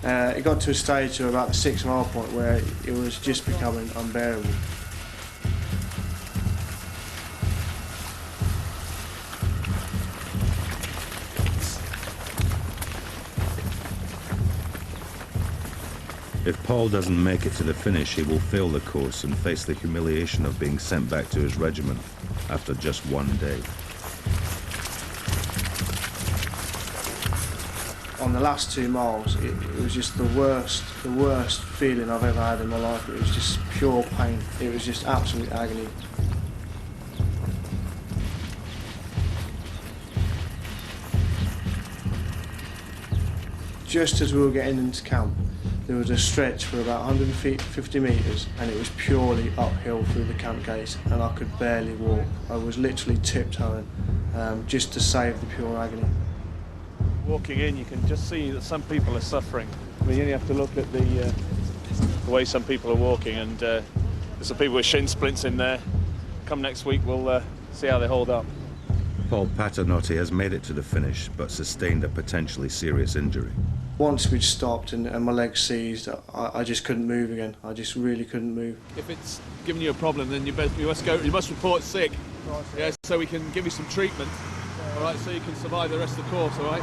It got to a stage to about the 6 mile point where it was just becoming unbearable. If Paul doesn't make it to the finish, he will fail the course and face the humiliation of being sent back to his regiment after just one day. On the last 2 miles, it was just the worst feeling I've ever had in my life. It was just pure pain. It was just absolute agony. Just as we were getting into camp, there was a stretch for about 150 metres and it was purely uphill through the camp gates and I could barely walk. I was literally tiptoeing just to save the pure agony. Walking in, you can just see that some people are suffering. I mean, you only have to look at the way some people are walking, and there's some people with shin splints in there. Come next week, we'll see how they hold up. Paul Paternotte has made it to the finish, but sustained a potentially serious injury. Once we'd stopped and my legs seized, I just couldn't move again. I just really couldn't move. If it's giving you a problem, then you must report sick. Right, yeah, so we can give you some treatment. All right, so you can survive the rest of the course, all right?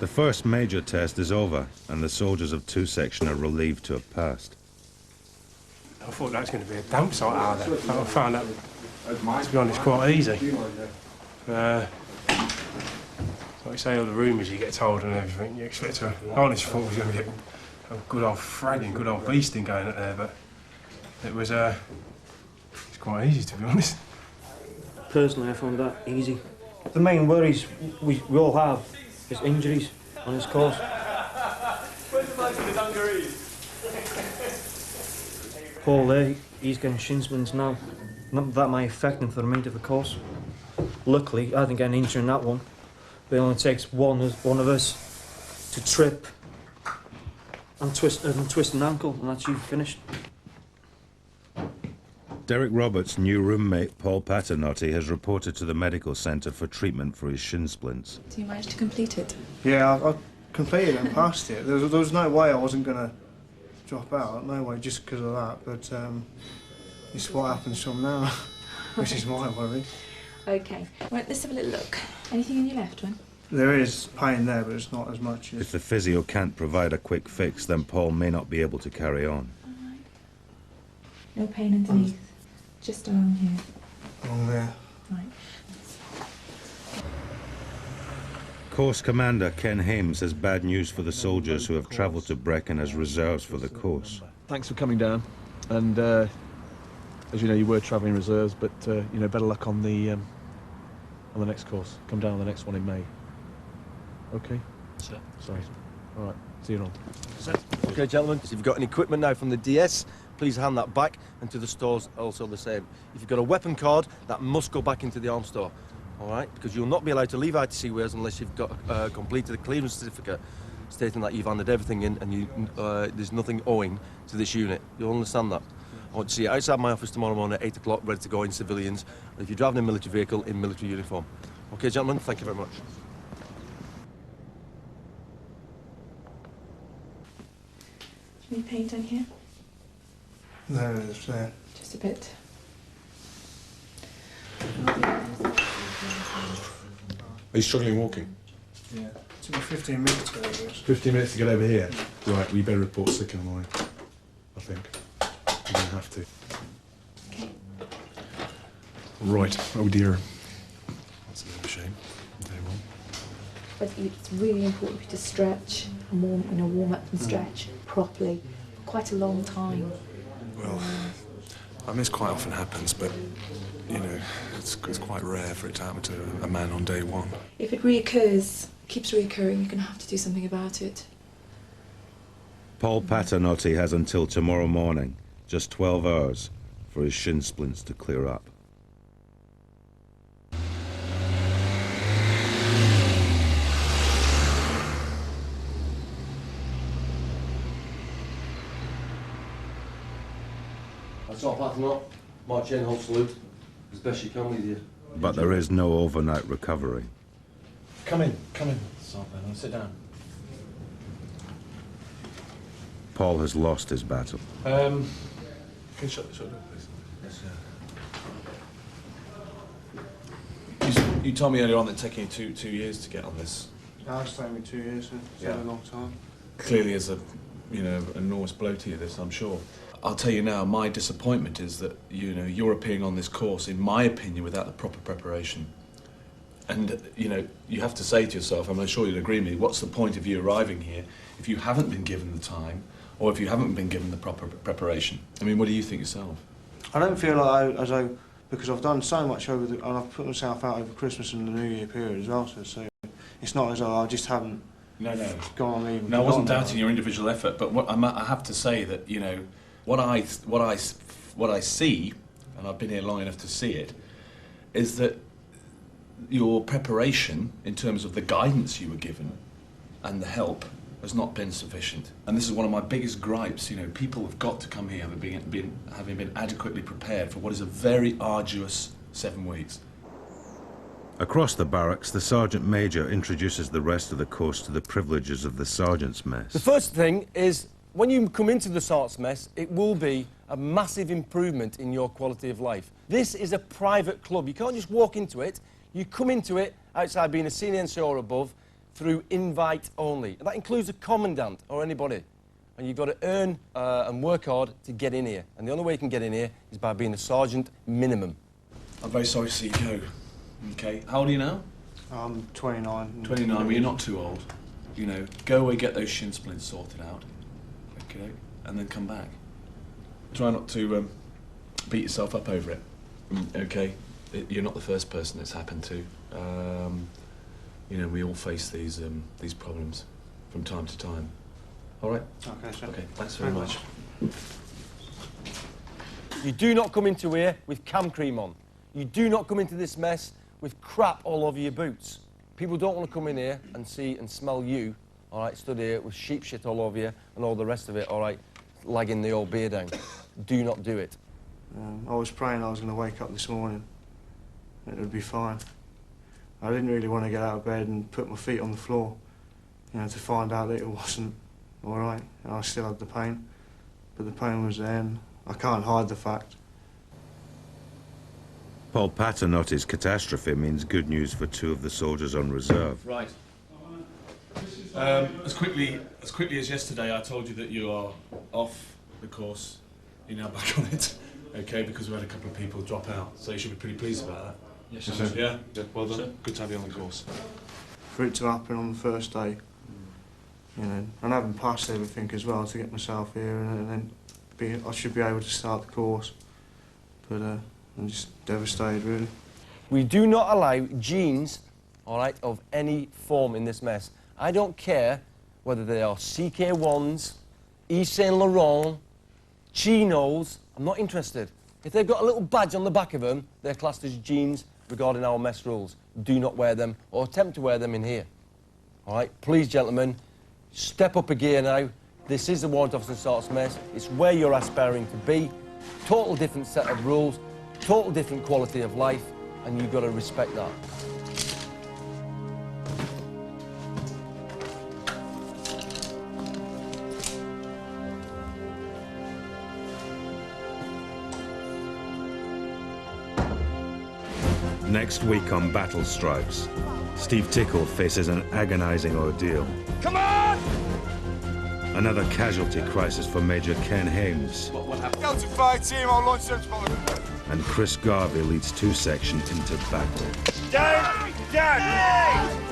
The first major test is over, and the soldiers of 2 section are relieved to have passed. I thought that was going to be a damp site out there. I found that, to be honest, quite easy. Like you say, all the rumours you get told and everything, you expect to... I honestly thought we was going to get a good old fragging, good old beasting going up there, but it was it's quite easy, to be honest. Personally, I found that easy. The main worries we all have is injuries on this course. Paul there, he's getting shin splints now. Not that might affect him for the remainder of the course. Luckily, I didn't get an injury in that one. But it only takes one of us to trip and twist an ankle, and that's you finished. Derek Roberts' new roommate, Paul Paternotte, has reported to the medical centre for treatment for his shin splints. So you managed to complete it? Yeah, I completed it and passed it. There was no way I wasn't going to drop out, no way, just because of that. But it's what happens from now, which is my worry. OK, right, let's have a little look. Anything in your left one? There is pain there, but it's not as much as... If the physio can't provide a quick fix, then Paul may not be able to carry on. All right. No pain underneath, just along here. Along there. Right. Course Commander Ken Hames has bad news for the soldiers who have travelled to Brecon as reserves for the course. Thanks for coming down, and as you know, you were travelling reserves, but you know, better luck on the next course. Come down on the next one in May. Okay? Sir. Sorry. All right. See you on. Sir. Okay, gentlemen, if you've got any equipment now from the DS, please hand that back, and to the stores also the same. If you've got a weapon card, that must go back into the arms store. All right? Because you'll not be allowed to leave ITC Wales unless you've got completed a clearance certificate stating that you've handed everything in and there's nothing owing to this unit. You'll understand that? I want to see you outside my office tomorrow morning at 8 o'clock, ready to go in civilians. And if you're driving a military vehicle, in military uniform. Okay, gentlemen, thank you very much. Any pain down here? No, it's there. Just a bit. Are you struggling walking? Yeah. It took me 15 minutes to go over this. 15 minutes to get over here? Right, we better report sick in the morning, I think. We're going to have to. Okay. Right, oh dear. That's a bit of a shame. Day one. But it's really important for you to stretch and warm up and stretch properly for quite a long time. Well, I mean, this quite often happens, but, you know, it's quite rare for it to happen to a man on day one. If it reoccurs, keeps reoccurring, you're going to have to do something about it. Paul Paternotte has until tomorrow morning, just 12 hours, for his shin splints to clear up. That's all, Paternotte. March in, hold salute. As best you can with you. But there is no overnight recovery. Come in. Sit down. Paul has lost his battle. Can you shut the door, please? Yes, you told me earlier on that it's taking you two years to get on this. No, it's taken me 2 years, it's Yeah. been a long time. Clearly is an enormous blow to you, this, I'm sure. I'll tell you now, my disappointment is that, you're appearing on this course, in my opinion, without the proper preparation. And, you have to say to yourself, I'm sure you'll agree with me, what's the point of you arriving here if you haven't been given the time or if you haven't been given the proper preparation? I mean, what do you think yourself? I don't feel like as though, because I've done so much and I've put myself out over Christmas and the New Year period as well, so it's not as though I just haven't gone on even. No, I wasn't doubting your individual effort, but I have to say that, what I see, and I've been here long enough to see it, is that your preparation in terms of the guidance you were given and the help has not been sufficient. And this is one of my biggest gripes. People have got to come here having been adequately prepared for what is a very arduous 7 weeks. Across the barracks, the Sergeant Major introduces the rest of the course to the privileges of the Sergeant's Mess. The first thing is, when you come into the Sergeant's Mess, it will be a massive improvement in your quality of life. This is a private club. You can't just walk into it. You come into it, outside being a senior NCO or above, through invite only. And that includes a commandant or anybody. And you've got to earn and work hard to get in here. And the only way you can get in here is by being a sergeant minimum. I'm very sorry to see you go. Okay, how old are you now? I'm 29. 29, well, you're not too old. Go away, get those shin splints sorted out. Okay, and then come back. Try not to beat yourself up over it. Okay, you're not the first person it's happened to. We all face these problems from time to time. All right? Okay, sir. Okay, thanks very much. You do not come into here with cam cream on. You do not come into this mess with crap all over your boots. People don't want to come in here and see and smell you, all right, stood here with sheep shit all over you and all the rest of it, all right, lagging the old beer down. Do not do it. I was praying I was going to wake up this morning and it would be fine. I didn't really want to get out of bed and put my feet on the floor, to find out that it wasn't all right, and I still had the pain. But the pain was there, and I can't hide the fact. Paul Paternotti's catastrophe means good news for 2 of the soldiers on reserve. Right. As quickly as yesterday, I told you that you are off the course. You're now back on it, okay? Because we had a couple of people drop out, so you should be pretty pleased about that. Yes, sir. Yeah. Well done. Sir. Good to have you on the course. For it to happen on the first day, and having passed everything as well to get myself here, and then I should be able to start the course. But I'm just devastated, really. We do not allow jeans, all right, of any form in this mess. I don't care whether they are CK1s, Yves Saint Laurent, chinos. I'm not interested. If they've got a little badge on the back of them, they're classed as jeans regarding our mess rules. Do not wear them or attempt to wear them in here. All right, please, gentlemen, step up a gear now. This is the Warrant Officer Sergeant's Mess. It's where you're aspiring to be. Total different set of rules, total different quality of life, and you've got to respect that. Next week on Battlestripes, Steve Tickle faces an agonizing ordeal. Come on! Another casualty crisis for Major Ken Hames. What happened? Delta Fire Team, I'll launch search follow. And Chris Garvey leads 2 sections into battle. Down! Down!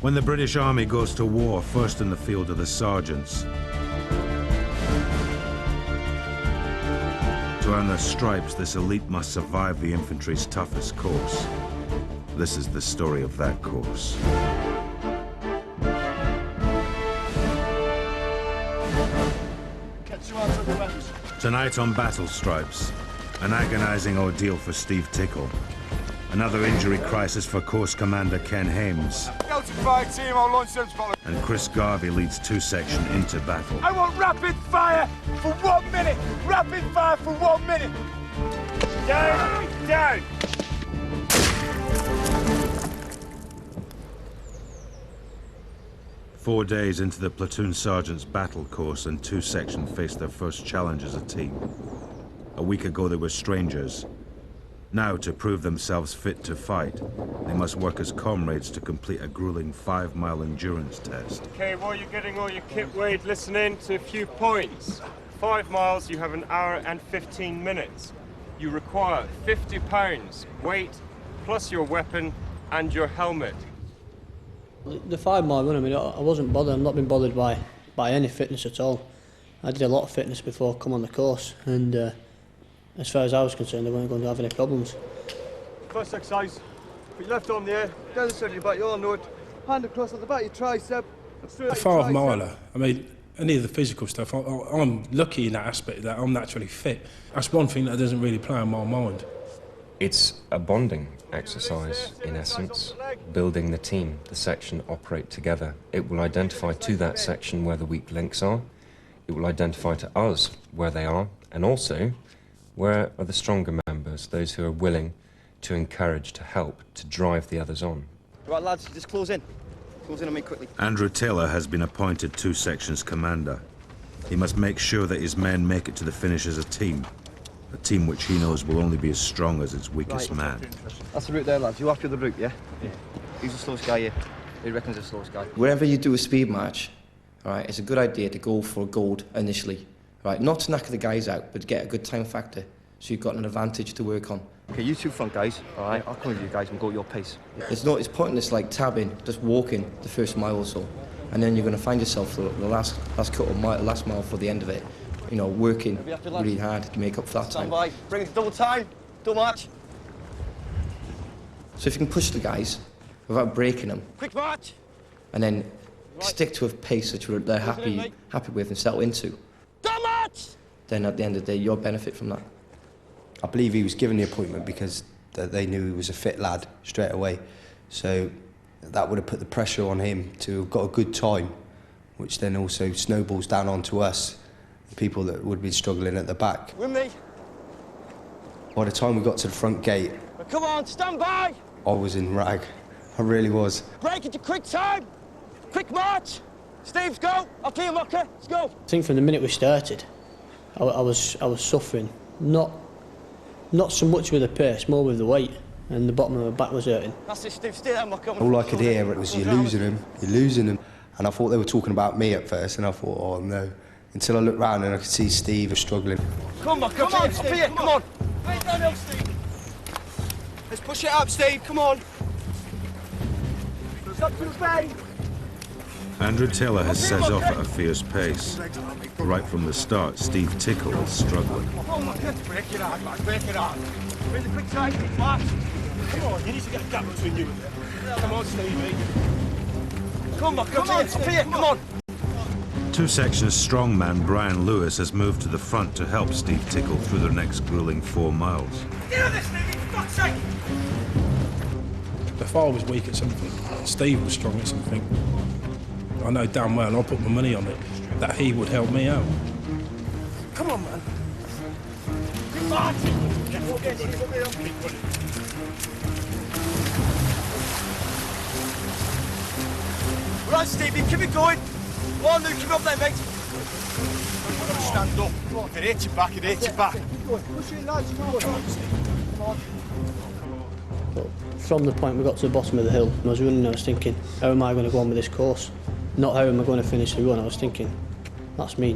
When the British Army goes to war, first in the field are the sergeants. To earn their stripes, this elite must survive the infantry's toughest course. This is the story of that course. Tonight on Battlestripes, an agonizing ordeal for Steve Tickle. Another injury crisis for Course Commander Ken Hames. Go to fire team, I'll launch them spot. And Chris Garvey leads 2 section into battle. I want rapid fire for 1 minute! Rapid fire for 1 minute! Down, down! Four days into the platoon sergeant's battle course, and 2 section faced their first challenge as a team. A week ago they were strangers. Now, to prove themselves fit to fight, they must work as comrades to complete a grueling 5-mile endurance test. Okay, while you're getting all your kit weighed, listen in to a few points. 5 miles, you have 1 hour and 15 minutes. You require 50 pounds weight, plus your weapon and your helmet. The 5-mile run, I mean, I wasn't bothered. I've not been bothered by any fitness at all. I did a lot of fitness before I come on the course, and as far as I was concerned, I wasn't going to have any problems. First exercise, put your left arm in the air, down the centre of your back, you all know it. Hand across at the back of your tricep. A 5-miler, I mean, any of the physical stuff, I'm lucky in that aspect that I'm naturally fit. That's one thing that doesn't really play on my mind. It's a bonding exercise, in essence, building the team, the section operate together. It will identify to that section where the weak links are. It will identify to us where they are, and also where are the stronger members, those who are willing to encourage, to help, to drive the others on. Right, lads, just close in. Close in on me quickly. Andrew Taylor has been appointed 2 sections commander. He must make sure that his men make it to the finish as a team which he knows will only be as strong as its weakest man. That's the route there, lads. You after the route, yeah? Yeah. Who's the slowest guy here? Who reckons the slowest guy? Wherever you do a speed match, all right, it's a good idea to go for gold initially. Right, not to knock the guys out, but to get a good time factor, so you've got an advantage to work on. Okay, you 2 front guys, all right? I'll come with you guys and go at your pace. It's pointless like tabbing, just walking the first mile or so, and then you're going to find yourself for the last last mile for the end of it, you know, working really hard to make up for that time. Stand by, bring it to double time, don't march. So if you can push the guys without breaking them, Quick march! and then stick to a pace that they're happy with and settle into, Don't march! then at the end of the day, you'll benefit from that. I believe he was given the appointment because they knew he was a fit lad straight away. So that would have put the pressure on him to have got a good time, which then also snowballs down onto us, the people that would be struggling at the back. With me. By the time we got to the front gate, Come on, stand by! I was in rag. I really was. Break it to quick time! Quick march! Steve, go! I'll keep you mucker. Let's go! I think from the minute we started, I was suffering. Not so much with the pace, more with the weight, and the bottom of my back was hurting. That's it, Steve. Stay there, mucker. All I could hear was, you're losing him, you're losing him. And I thought they were talking about me at first, and I thought, oh no. Until I looked round and I could see Steve was struggling. Come on, come on, Steve, come on. Wait downhill, Steve. Let's push it up, Steve, come on. Stop to the bend. Andrew Taylor has set off at a fierce pace. Right from the start, Steve Tickle is struggling. Come on, break it hard, man, break it hard. Bring the quick time, march. Come on, you need to get a gap between you and them. Come on, Stevie. Come on, come on, come on. 2 sections strongman Brian Lewis has moved to the front to help Steve Tickle through the next grueling 4 miles. Get on this, Stevie, for God's sake! If I was weak at something, Steve was strong at something, I know damn well, and I'll put my money on it, that he would help me out. Come on, man. Keep marching. Keep running. Right, Stevie, keep it going. Come on, Luke, keep up there, mate. Stand up. If it hits your back, it hits your back. Push it, lads, come on. But from the point we got to the bottom of the hill, and I was running, I was thinking, how am I going to go on with this course? Not how am I going to finish the run, I was thinking, that's me.